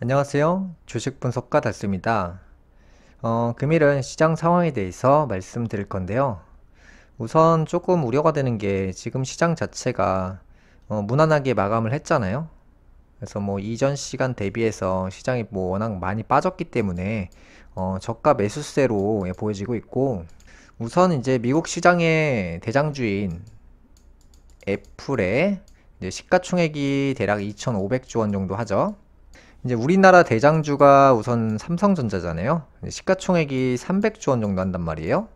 안녕하세요. 주식 분석가 달수입니다. 금일은 시장 상황에 대해서 말씀드릴 건데요. 우선 조금 우려가 되는 게 지금 시장 자체가 무난하게 마감을 했잖아요. 그래서 뭐 이전 시간 대비해서 시장이 뭐 워낙 많이 빠졌기 때문에 저가 매수세로 보여지고 있고, 우선 이제 미국 시장의 대장주인 애플의 이제 시가총액이 대략 2,500조 원 정도 하죠. 이제 우리나라 대장주가 우선 삼성전자잖아요. 시가총액이 300조 원 정도 한단 말이에요.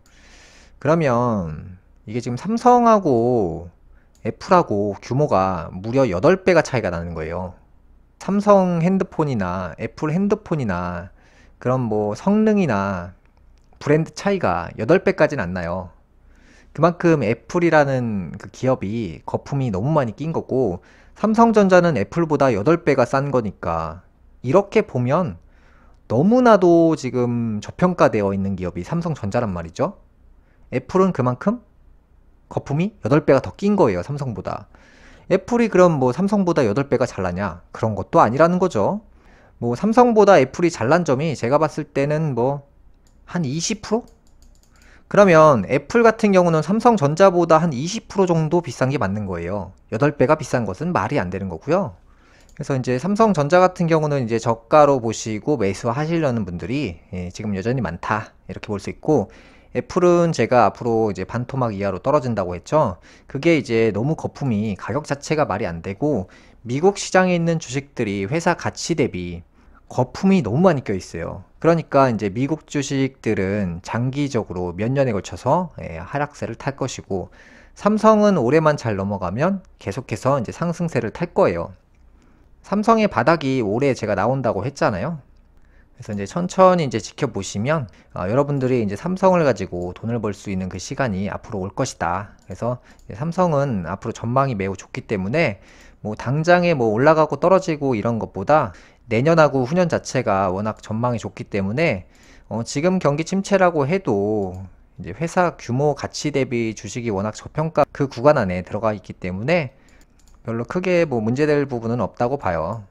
그러면 이게 지금 삼성하고 애플하고 규모가 무려 8배가 차이가 나는 거예요. 삼성 핸드폰이나 애플 핸드폰이나 그런 뭐 성능이나 브랜드 차이가 8배까지는 안 나요. 그만큼 애플이라는 그 기업이 거품이 너무 많이 낀 거고, 삼성전자는 애플보다 8배가 싼 거니까, 이렇게 보면 너무나도 지금 저평가되어 있는 기업이 삼성전자란 말이죠. 애플은 그만큼 거품이 8배가 더 낀 거예요, 삼성보다. 애플이 그럼 뭐 삼성보다 8배가 잘나냐? 그런 것도 아니라는 거죠. 뭐 삼성보다 애플이 잘난 점이 제가 봤을 때는 뭐 한 20%? 그러면 애플 같은 경우는 삼성전자보다 한 20% 정도 비싼 게 맞는 거예요. 8배가 비싼 것은 말이 안 되는 거고요. 그래서 이제 삼성전자 같은 경우는 이제 저가로 보시고 매수하시려는 분들이 지금 여전히 많다, 이렇게 볼 수 있고, 애플은 제가 앞으로 이제 반토막 이하로 떨어진다고 했죠. 그게 이제 너무 거품이 가격 자체가 말이 안 되고, 미국 시장에 있는 주식들이 회사 가치 대비 거품이 너무 많이 껴 있어요. 그러니까 이제 미국 주식들은 장기적으로 몇 년에 걸쳐서 하락세를 탈 것이고, 삼성은 올해만 잘 넘어가면 계속해서 이제 상승세를 탈 거예요. 삼성의 바닥이 올해 제가 나온다고 했잖아요. 그래서 이제 천천히 이제 지켜보시면 여러분들이 이제 삼성을 가지고 돈을 벌 수 있는 그 시간이 앞으로 올 것이다. 그래서 삼성은 앞으로 전망이 매우 좋기 때문에 뭐 당장에 뭐 올라가고 떨어지고 이런 것보다 내년하고 후년 자체가 워낙 전망이 좋기 때문에 지금 경기 침체라고 해도 이제 회사 규모 가치 대비 주식이 워낙 저평가 그 구간 안에 들어가 있기 때문에 별로 크게 뭐 문제될 부분은 없다고 봐요.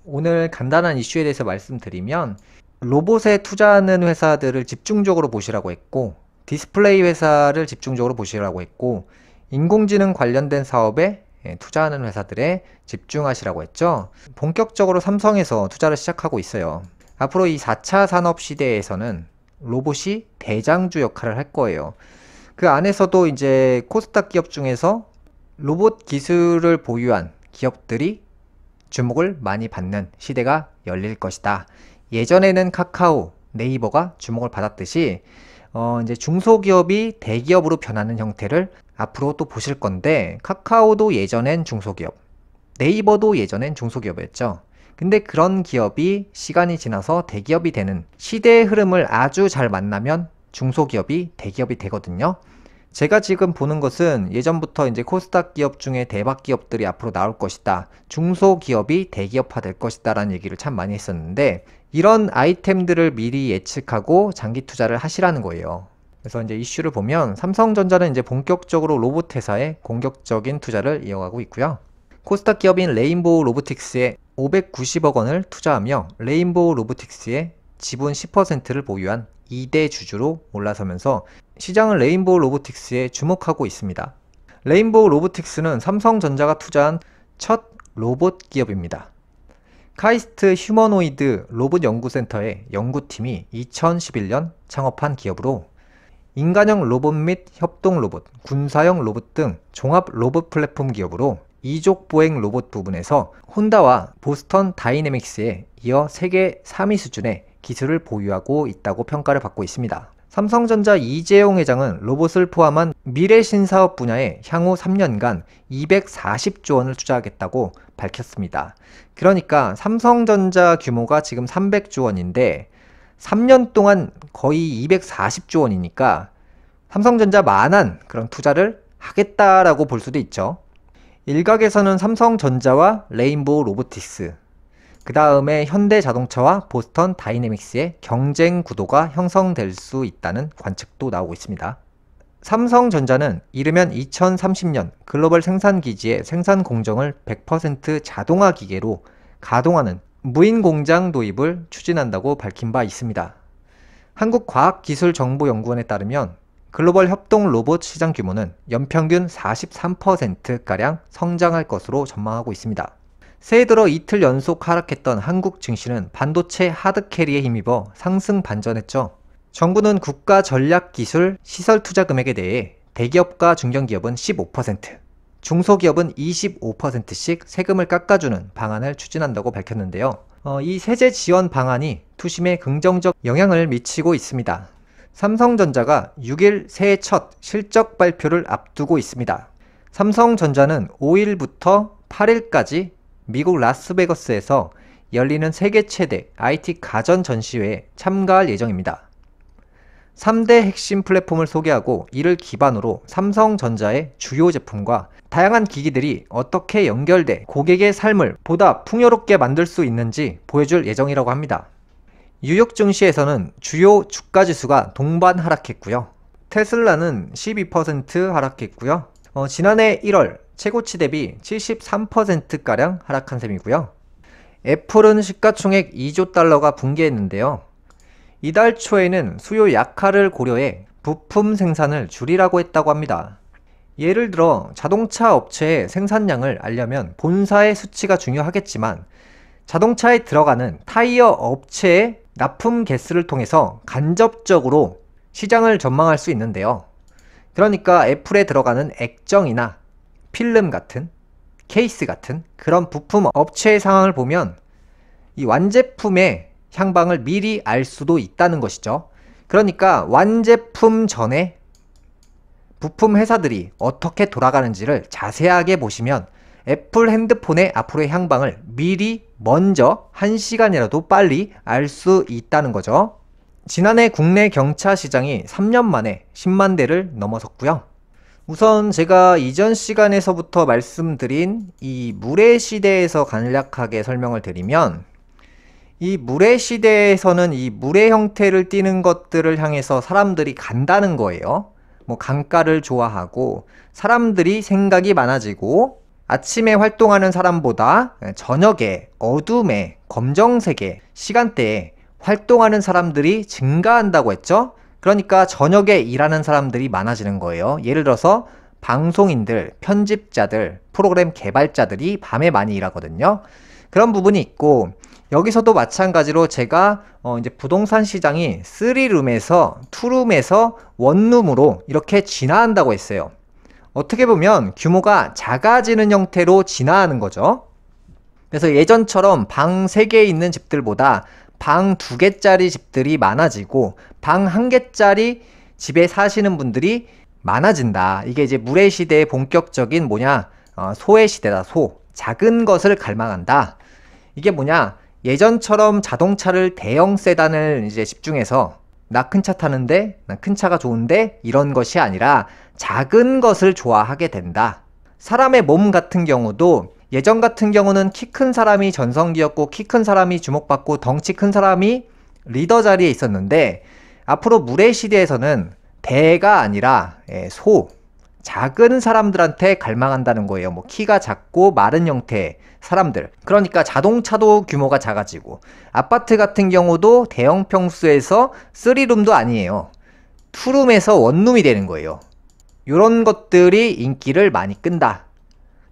오늘 간단한 이슈에 대해서 말씀드리면, 로봇에 투자하는 회사들을 집중적으로 보시라고 했고, 디스플레이 회사를 집중적으로 보시라고 했고, 인공지능 관련된 사업에 투자하는 회사들에 집중하시라고 했죠. 본격적으로 삼성에서 투자를 시작하고 있어요. 앞으로 이 4차 산업 시대에서는 로봇이 대장주 역할을 할 거예요. 그 안에서도 이제 코스닥 기업 중에서 로봇 기술을 보유한 기업들이 주목을 많이 받는 시대가 열릴 것이다. 예전에는 카카오, 네이버가 주목을 받았듯이 이제 중소기업이 대기업으로 변하는 형태를 앞으로 또 보실 건데, 카카오도 예전엔 중소기업, 네이버도 예전엔 중소기업이었죠. 근데 그런 기업이 시간이 지나서 대기업이 되는 시대의 흐름을 아주 잘 만나면 중소기업이 대기업이 되거든요. 제가 지금 보는 것은 예전부터 이제 코스닥 기업 중에 대박 기업들이 앞으로 나올 것이다, 중소기업이 대기업화 될 것이다 라는 얘기를 참 많이 했었는데, 이런 아이템들을 미리 예측하고 장기 투자를 하시라는 거예요. 그래서 이제 이슈를 보면 삼성전자는 이제 본격적으로 로봇 회사에 공격적인 투자를 이어가고 있고요. 코스닥 기업인 레인보우 로보틱스에 590억 원을 투자하며 레인보우 로보틱스의 지분 10%를 보유한 2대 주주로 올라서면서 시장은 레인보우 로보틱스에 주목하고 있습니다. 레인보우 로보틱스는 삼성전자가 투자한 첫 로봇 기업입니다. 카이스트 휴머노이드 로봇 연구센터의 연구팀이 2011년 창업한 기업으로, 인간형 로봇 및 협동 로봇, 군사형 로봇 등 종합 로봇 플랫폼 기업으로 이족 보행 로봇 부분에서 혼다와 보스턴 다이내믹스에 이어 세계 3위 수준의 기술을 보유하고 있다고 평가를 받고 있습니다. 삼성전자 이재용 회장은 로봇을 포함한 미래 신사업 분야에 향후 3년간 240조 원을 투자하겠다고 밝혔습니다. 그러니까 삼성전자 규모가 지금 300조 원인데 3년 동안 거의 240조 원이니까 삼성전자만한 그런 투자를 하겠다라고 볼 수도 있죠. 일각에서는 삼성전자와 레인보우 로보틱스, 그 다음에 현대자동차와 보스턴 다이내믹스의 경쟁 구도가 형성될 수 있다는 관측도 나오고 있습니다. 삼성전자는 이르면 2030년 글로벌 생산기지의 생산 공정을 100% 자동화 기계로 가동하는 무인 공장 도입을 추진한다고 밝힌 바 있습니다. 한국과학기술정보연구원에 따르면 글로벌 협동 로봇 시장 규모는 연평균 43%가량 성장할 것으로 전망하고 있습니다. 새해 들어 이틀 연속 하락했던 한국 증시는 반도체 하드캐리에 힘입어 상승 반전했죠. 정부는 국가 전략기술 시설 투자 금액에 대해 대기업과 중견기업은 15%, 중소기업은 25%씩 세금을 깎아주는 방안을 추진한다고 밝혔는데요. 이 세제 지원 방안이 투심에 긍정적 영향을 미치고 있습니다. 삼성전자가 6일 새해 첫 실적 발표를 앞두고 있습니다. 삼성전자는 5일부터 8일까지 미국 라스베거스에서 열리는 세계 최대 IT 가전 전시회에 참가할 예정입니다. 3대 핵심 플랫폼을 소개하고 이를 기반으로 삼성전자의 주요 제품과 다양한 기기들이 어떻게 연결돼 고객의 삶을 보다 풍요롭게 만들 수 있는지 보여줄 예정이라고 합니다. 뉴욕 증시에서는 주요 주가지수가 동반 하락했고요. 테슬라는 12% 하락했고요. 지난해 1월 최고치 대비 73%가량 하락한 셈이고요. 애플은 시가총액 2조 달러가 붕괴했는데요. 이달 초에는 수요 약화를 고려해 부품 생산을 줄이라고 했다고 합니다. 예를 들어 자동차 업체의 생산량을 알려면 본사의 수치가 중요하겠지만 자동차에 들어가는 타이어 업체의 납품 개수를 통해서 간접적으로 시장을 전망할 수 있는데요. 그러니까 애플에 들어가는 액정이나 필름 같은, 케이스 같은 그런 부품 업체의 상황을 보면 이 완제품의 향방을 미리 알 수도 있다는 것이죠. 그러니까 완제품 전에 부품 회사들이 어떻게 돌아가는지를 자세하게 보시면 애플 핸드폰의 앞으로의 향방을 미리 먼저 1시간이라도 빨리 알 수 있다는 거죠. 지난해 국내 경차 시장이 3년 만에 10만 대를 넘어섰고요. 우선 제가 이전 시간에서부터 말씀드린 이 물의 시대에서 간략하게 설명을 드리면 이 물의 시대에서는 이 물의 형태를 띠는 것들을 향해서 사람들이 간다는 거예요. 뭐 강가를 좋아하고 사람들이 생각이 많아지고 아침에 활동하는 사람보다 저녁에 어둠에 검정색의 시간대에 활동하는 사람들이 증가한다고 했죠. 그러니까 저녁에 일하는 사람들이 많아지는 거예요. 예를 들어서 방송인들, 편집자들, 프로그램 개발자들이 밤에 많이 일하거든요. 그런 부분이 있고 여기서도 마찬가지로 제가 이제 부동산 시장이 3룸에서 2룸에서 1룸으로 이렇게 진화한다고 했어요. 어떻게 보면 규모가 작아지는 형태로 진화하는 거죠. 그래서 예전처럼 방 3개 있는 집들보다 방 2개짜리 집들이 많아지고 방 1개짜리 집에 사시는 분들이 많아진다. 이게 이제 물의 시대의 본격적인 소의 시대다. 작은 것을 갈망한다. 이게 예전처럼 자동차를 대형 세단을 이제 집중해서 나 큰 차 타는데, 나 큰 차가 좋은데 이런 것이 아니라 작은 것을 좋아하게 된다. 사람의 몸 같은 경우도 예전 같은 경우는 키 큰 사람이 전성기였고 키 큰 사람이 주목받고 덩치 큰 사람이 리더 자리에 있었는데 앞으로 물의 시대에서는 대가 아니라 작은 사람들한테 갈망한다는 거예요. 키가 작고 마른 형태의 사람들. 그러니까 자동차도 규모가 작아지고 아파트 같은 경우도 대형 평수에서 3룸도 아니에요. 2룸에서 1룸이 되는 거예요. 이런 것들이 인기를 많이 끈다.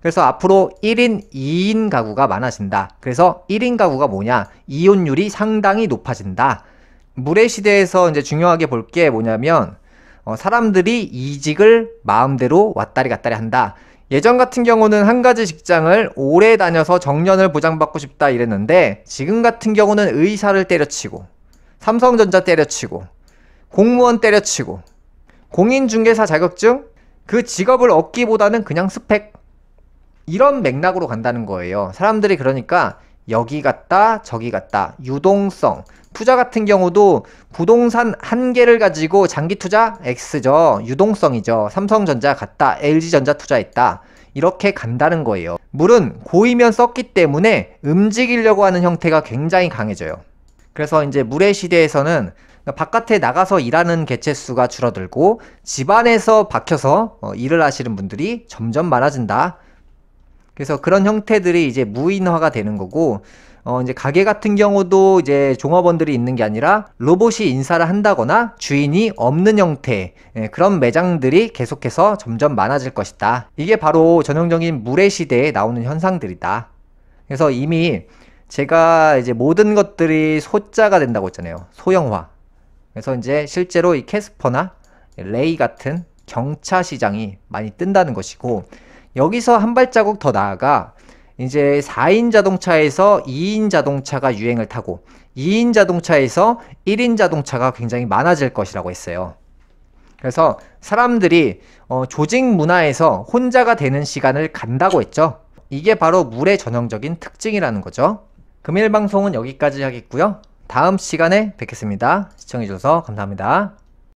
그래서 앞으로 1인, 2인 가구가 많아진다. 그래서 1인 가구가 이혼율이 상당히 높아진다. 물의 시대에서 이제 중요하게 볼 게 사람들이 이직을 마음대로 왔다리 갔다리 한다. 예전 같은 경우는 한 가지 직장을 오래 다녀서 정년을 보장받고 싶다 이랬는데 지금 같은 경우는 의사를 때려치고 삼성전자 때려치고 공무원 때려치고 공인중개사 자격증 그 직업을 얻기보다는 그냥 스펙 이런 맥락으로 간다는 거예요. 사람들이 그러니까 여기 갔다 저기 갔다 유동성 투자 같은 경우도 부동산 한 개를 가지고 장기 투자 X죠. 유동성이죠. 삼성전자 갔다 LG전자 투자했다. 이렇게 간다는 거예요. 물은 고이면 썩기 때문에 움직이려고 하는 형태가 굉장히 강해져요. 그래서 이제 물의 시대에서는 바깥에 나가서 일하는 개체수가 줄어들고 집안에서 박혀서 일을 하시는 분들이 점점 많아진다. 그래서 그런 형태들이 이제 무인화가 되는 거고 이제 가게 같은 경우도 이제 종업원들이 있는 게 아니라 로봇이 인사를 한다거나 주인이 없는 형태, 그런 매장들이 계속해서 점점 많아질 것이다. 이게 바로 전형적인 물의 시대에 나오는 현상들이다. 그래서 이미 제가 이제 모든 것들이 소자가 된다고 했잖아요. 소형화. 그래서 이제 실제로 이 캐스퍼나 레이 같은 경차 시장이 많이 뜬다는 것이고, 여기서 한 발자국 더 나아가 이제 4인 자동차에서 2인 자동차가 유행을 타고 2인 자동차에서 1인 자동차가 굉장히 많아질 것이라고 했어요. 그래서 사람들이 조직 문화에서 혼자가 되는 시간을 간다고 했죠. 이게 바로 물의 전형적인 특징이라는 거죠. 금일 방송은 여기까지 하겠고요. 다음 시간에 뵙겠습니다. 시청해주셔서 감사합니다.